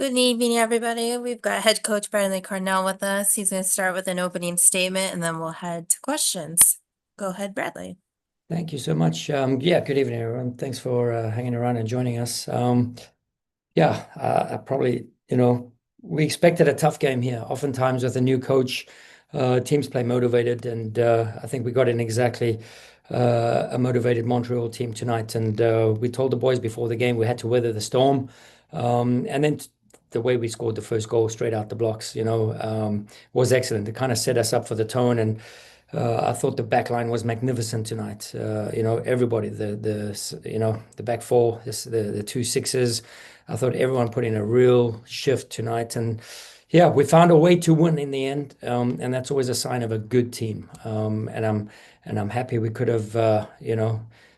Good evening, everybody. We've got head coach Bradley Carnell with us. He's going to start with an opening statement and then we'll head to questions. Go ahead, Bradley. Thank you so much. Good evening, everyone. Thanks for hanging around and joining us. I probably, we expected a tough game here. Oftentimes with a new coach, teams play motivated, and I think we got in exactly a motivated Montreal team tonight. And we told the boys before the game we had to weather the storm. And then the way we scored the first goal straight out the blocks, was excellent. It kind of set us up for the tone, and I thought the back line was magnificent tonight. Everybody, the back four, the two sixes. I thought everyone put in a real shift tonight, and yeah, we found a way to win in the end, and that's always a sign of a good team. And I'm happy we could have,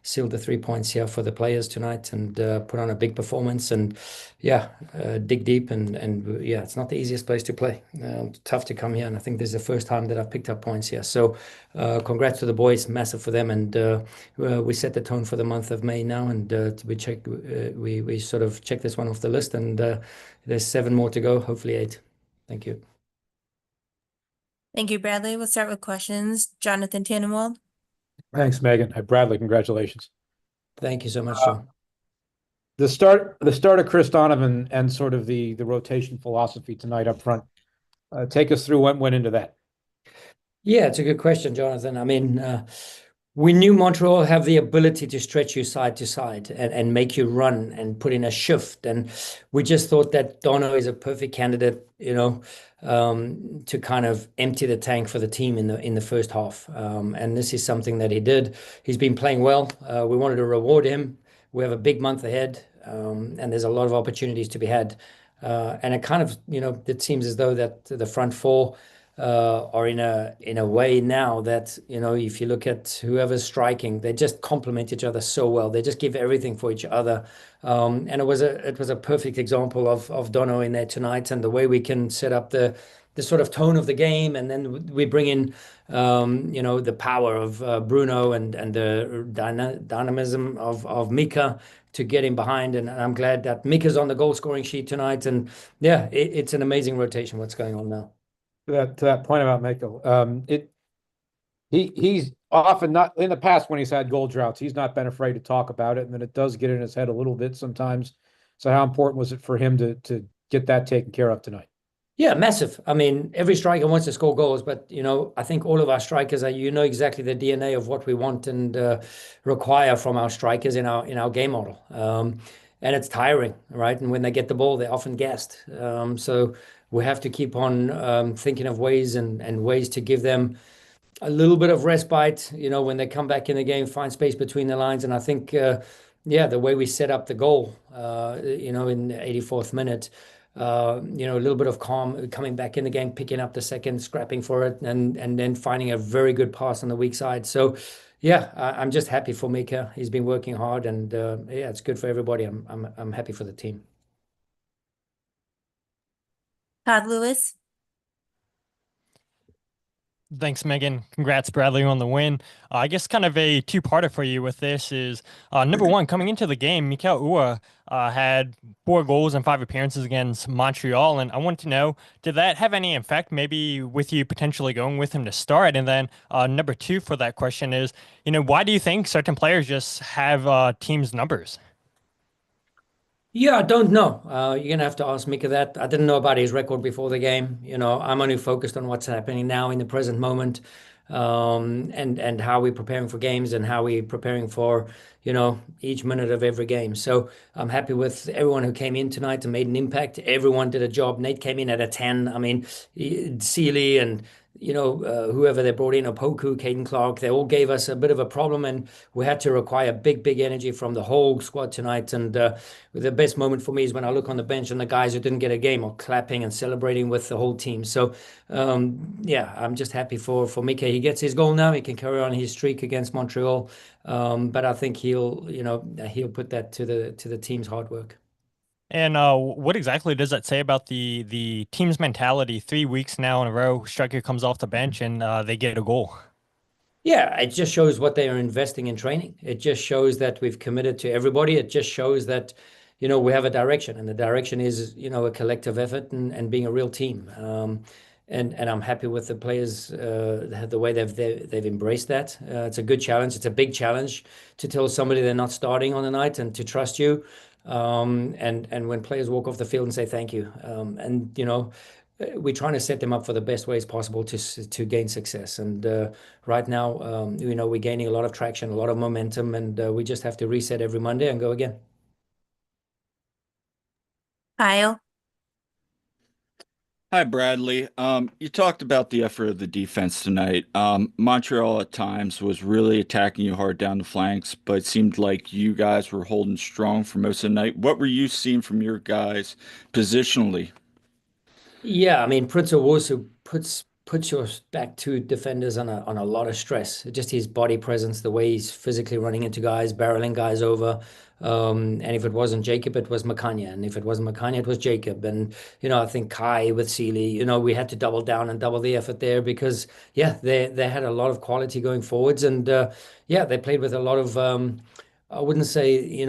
sealed the 3 points here for the players tonight and put on a big performance and dig deep and yeah, it's not the easiest place to play. Tough to come here, and I think this is the first time that I've picked up points here. So congrats to the boys, massive for them, and we set the tone for the month of May now, and we sort of check this one off the list, and there's 7 more to go, hopefully 8. Thank you. Thank you, Bradley. We'll start with questions. Jonathan Tanold. Thanks, Megan. Hi, Bradley. Congratulations. Thank you so much, John. The start of Chris Donovan and sort of the rotation philosophy tonight up front. Take us through what went into that. Yeah, it's a good question, Jonathan. I mean, we knew Montreal have the ability to stretch you side to side and make you run and put in a shift. And we just thought that Dono is a perfect candidate, to kind of empty the tank for the team in the first half. And this is something that he did. He's been playing well. We wanted to reward him. We have a big month ahead, and there's a lot of opportunities to be had. And it kind of, it seems as though that the front four are in a way now that, if you look at whoever's striking, they just complement each other so well. They just give everything for each other. And it was a perfect example of Dono in there tonight, and the way we can set up the sort of tone of the game, and then we bring in the power of Bruno and the dynamism of Mika to get him behind. And I'm glad that Mika's on the goal scoring sheet tonight. And yeah, it's an amazing rotation what's going on now. To that point about Mika, he's often not in the past when he's had goal droughts, he's not been afraid to talk about it, and then it does get in his head a little bit sometimes. So how important was it for him to get that taken care of tonight? Yeah, massive. I mean, every striker wants to score goals, but I think all of our strikers are, exactly the DNA of what we want and require from our strikers in our game model. And it's tiring, right? And when they get the ball, they're often gassed. So we have to keep on thinking of ways and ways to give them a little bit of respite, when they come back in the game, find space between the lines. And I think, the way we set up the goal, in the 84th minute, a little bit of calm, coming back in the game, picking up the second, scrapping for it, and then finding a very good pass on the weak side. So, yeah, I'm just happy for Mika. He's been working hard, and it's good for everybody. I'm happy for the team. Todd Lewis. Thanks, Megan. Congrats, Bradley, on the win. I guess kind of a two-parter for you with this is, number one, coming into the game, Mikael Uhre had 4 goals and 5 appearances against Montreal, and I want to know, did that have any effect maybe with you potentially going with him to start? And then number 2 for that question is, why do you think certain players just have teams' numbers? Yeah, I don't know. You're going to have to ask Mika that. I didn't know about his record before the game. I'm only focused on what's happening now in the present moment, and how we're preparing for games and how we're preparing for, each minute of every game. So I'm happy with everyone who came in tonight and made an impact. Everyone did a job. Nate came in at a 10. I mean, Sealy and whoever they brought in, Opoku, Caden Clark, they all gave us a bit of a problem, and we had to require big energy from the whole squad tonight. And the best moment for me is when I look on the bench and the guys who didn't get a game are clapping and celebrating with the whole team. So I'm just happy for Mika. He gets his goal now. He can carry on his streak against Montreal, but I think he'll put that to the team's hard work. And what exactly does that say about the team's mentality? 3 weeks now in a row, striker comes off the bench and they get a goal. Yeah, it just shows what they are investing in training. It just shows that we've committed to everybody. It just shows that, we have a direction, and the direction is, a collective effort and being a real team. And I'm happy with the players, the way they've embraced that. It's a good challenge. It's a big challenge to tell somebody they're not starting on the night and to trust you. And when players walk off the field and say thank you, and we're trying to set them up for the best ways possible to gain success. And right now, we're gaining a lot of traction, a lot of momentum, and we just have to reset every Monday and go again. Kyle? Hi, Bradley. You talked about the effort of the defense tonight. Montreal at times was really attacking you hard down the flanks, but it seemed like you guys were holding strong for most of the night. What were you seeing from your guys positionally? Yeah, I mean, Prince Owusu puts your back two defenders on a lot of stress. Just his body presence, the way he's physically running into guys, barreling guys over. And if it wasn't Jacob, it was Makanya. And if it wasn't Makanya, it was Jacob. And I think Kai with Sealy, we had to double down and double the effort there because yeah, they had a lot of quality going forwards. And yeah, they played with a lot of I wouldn't say,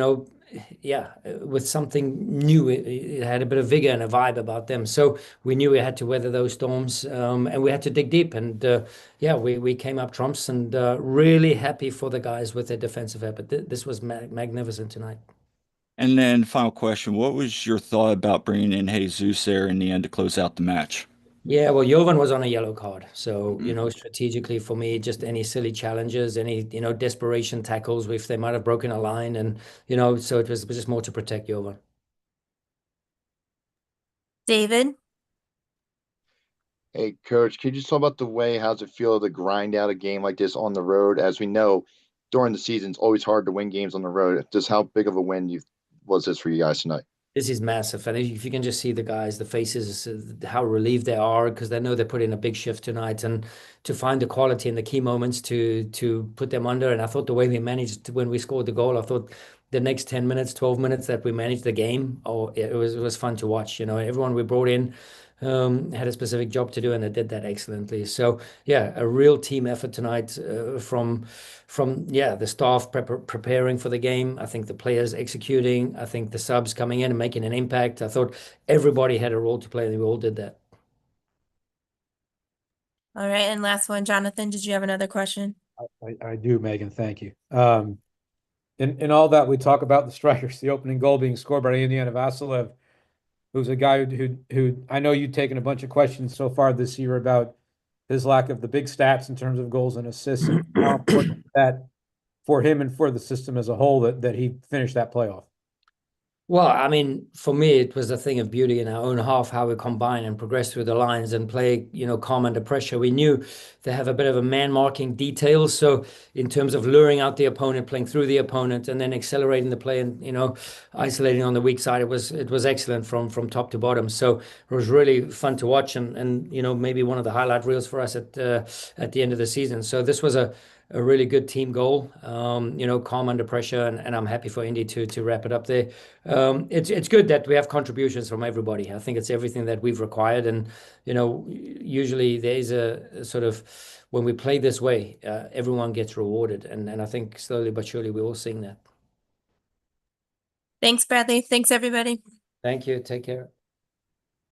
yeah, with something new. It had a bit of vigor and a vibe about them. So we knew we had to weather those storms, and we had to dig deep. And yeah, we came up trumps, and really happy for the guys with their defensive effort. This was magnificent tonight. And then, final question, what was your thought about bringing in Jesus there in the end to close out the match? Yeah, well, Jovan was on a yellow card. So, Mhm. strategically for me, just any silly challenges, any, desperation tackles, if they might have broken a line. And, so it was just more to protect Jovan. David? Hey, coach, could you just talk about the way, how's it feel to grind out a game like this on the road? As we know, during the season, it's always hard to win games on the road. Just how big of a win was this for you guys tonight? This is massive. And if you can just see the guys, the faces, how relieved they are because they know they put in a big shift tonight, and to find the quality in the key moments to put them under. And I thought the way we managed when we scored the goal, I thought the next 10 minutes, 12 minutes that we managed the game, it was fun to watch. Everyone we brought in had a specific job to do, and they did that excellently. So yeah, a real team effort tonight from yeah, the staff preparing for the game. I think the players executing. I think the subs coming in and making an impact. I thought everybody had a role to play, and we all did that. All right, and last one, Jonathan, did you have another question? I do, Megan. Thank you. In all that we talk about the strikers, the opening goal being scored by Indiana Vasev, who's a guy who I know you've taken a bunch of questions so far this year about his lack of the big stats in terms of goals and assists, and how important that for him and for the system as a whole that he finished that playoff. Well, I mean, for me, it was a thing of beauty in our own half, how we combine and progress through the lines and play, calm under pressure. We knew they have a bit of a man marking detail. So in terms of luring out the opponent, playing through the opponent, and then accelerating the play and, isolating on the weak side, it was excellent from top to bottom. So it was really fun to watch, and maybe one of the highlight reels for us at the end of the season. So this was a really good team goal, calm under pressure, and I'm happy for Indy to wrap it up there. It's good that we have contributions from everybody. I think it's everything that we've required, and usually there is a sort of, when we play this way, everyone gets rewarded, and I think slowly but surely we're all seeing that. Thanks, Bradley. Thanks, everybody. Thank you. Take care.